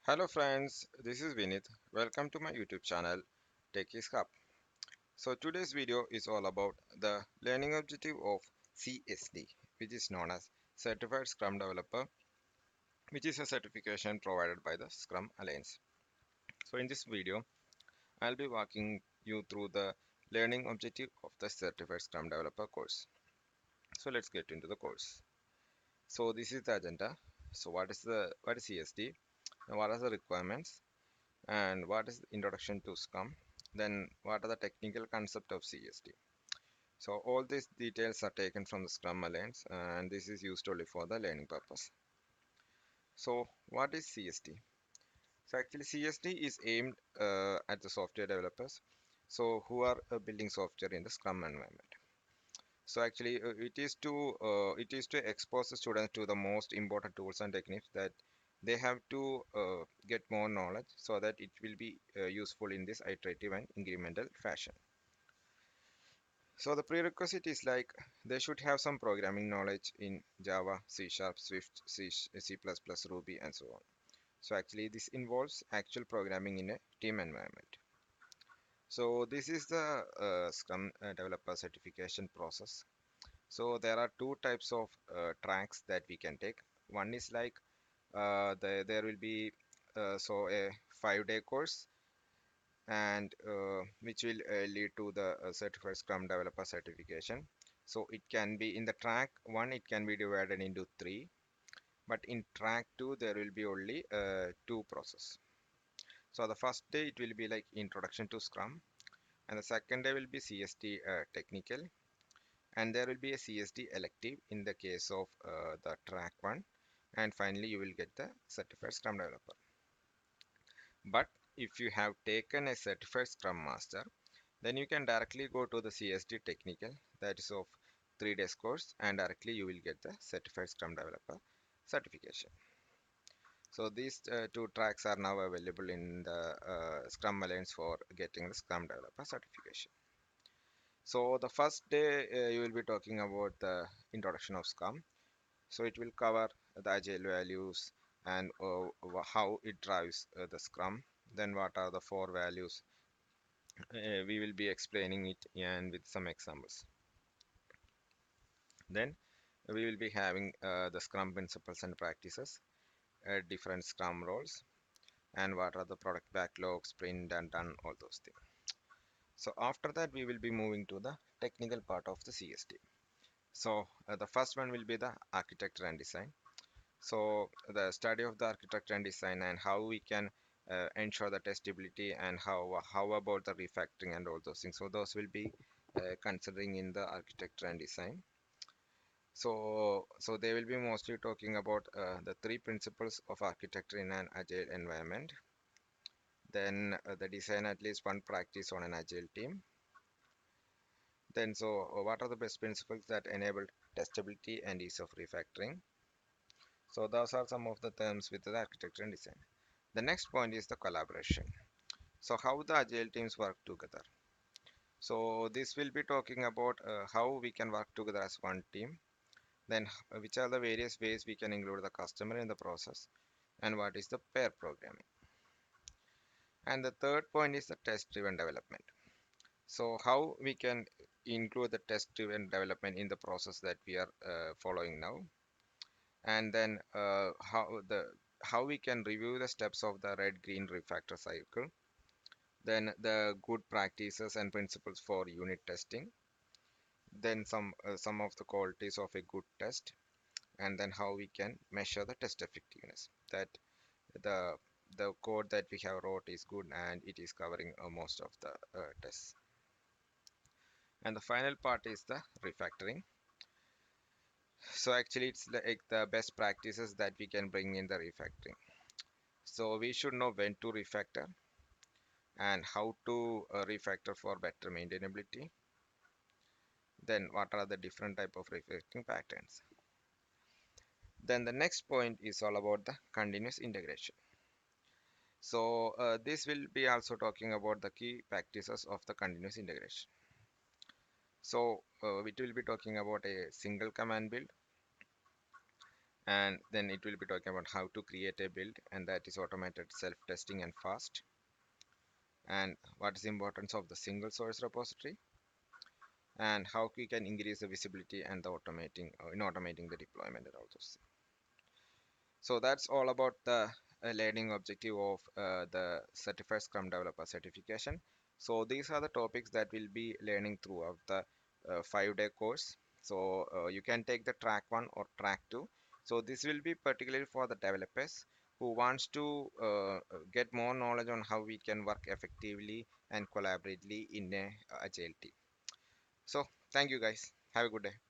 Hello friends, this is Vinith. Welcome to my YouTube channel Tech is Hub. So today's video is all about the learning objective of CSD, which is known as Certified Scrum Developer, which is a certification provided by the Scrum Alliance. So in this video, I'll be walking you through the learning objective of the Certified Scrum Developer course. So let's get into the course. So this is the agenda. So what is CSD and what are the requirements? And what is the introduction to Scrum, then what are the technical concept of CSD. So all these details are taken from the Scrum Alliance and this is used only for the learning purpose. So what is CSD? So actually CSD is aimed at the software developers so who are building software in the Scrum environment. So actually it is to expose the students to the most important tools and techniques that they have to get more knowledge so that it will be useful in this iterative and incremental fashion. So the prerequisite is like they should have some programming knowledge in Java, C Sharp, Swift, C++, Ruby, and so on. So actually this involves actual programming in a team environment. So this is the Scrum developer certification process. So there are two types of tracks that we can take. One is like there will be a 5-day course and which will lead to the certified Scrum developer certification. So it can be in the track one, it can be divided into three, but in track two there will be only two process. So the first day it will be like introduction to Scrum, and the second day will be CSD technical, and there will be a CSD elective in the case of the track one, and finally you will get the certified Scrum developer. But if you have taken a certified Scrum master, then you can directly go to the CSD technical, that is of 3 days course, and directly you will get the certified Scrum developer certification. So these two tracks are now available in the Scrum Alliance for getting the Scrum developer certification. So the first day you will be talking about the introduction of Scrum. So it will cover the agile values and how it drives the Scrum. Then what are the 4 values? We will be explaining it and with some examples. Then we will be having the Scrum principles and practices, different Scrum roles, and what are the product backlogs, sprint and done, all those things. So after that we will be moving to the technical part of the CSD. So the first one will be the architecture and design. So the study of the architecture and design and how we can ensure the testability and how about the refactoring and all those things. So those will be considering in the architecture and design. So they will be mostly talking about the three principles of architecture in an agile environment. Then the design at least one practice on an agile team. Then what are the best principles that enable testability and ease of refactoring? So those are some of the terms with the architecture and design. The next point is the collaboration. So how the agile teams work together. So this will be talking about how we can work together as one team. Then which are the various ways we can include the customer in the process, and what is the pair programming. And the third point is the test driven development. So how we can include the test driven development in the process that we are following now. And then how we can review the steps of the red green refactor cycle, then the good practices and principles for unit testing, then some of the qualities of a good test, and then how we can measure the test effectiveness, that the the code that we have wrote is good and it is covering most of the tests. And the final part is the refactoring. So actually it's like the best practices that we can bring in the refactoring. So we should know when to refactor and how to refactor for better maintainability. Then what are the different type of refactoring patterns. Then the next point is all about the continuous integration. So this will be also talking about the key practices of the continuous integration. So it will be talking about a single command build, and then it will be talking about how to create a build, and that is automated, self-testing and fast, and what is the importance of the single source repository, and how we can increase the visibility and the automating in automating the deployment and all those things. So that's all about the learning objective of the certified scrum developer certification. So these are the topics that we'll be learning throughout the 5-day course. So you can take the track 1 or track 2. So this will be particularly for the developers who wants to get more knowledge on how we can work effectively and collaboratively in a agile team. So thank you guys, have a good day.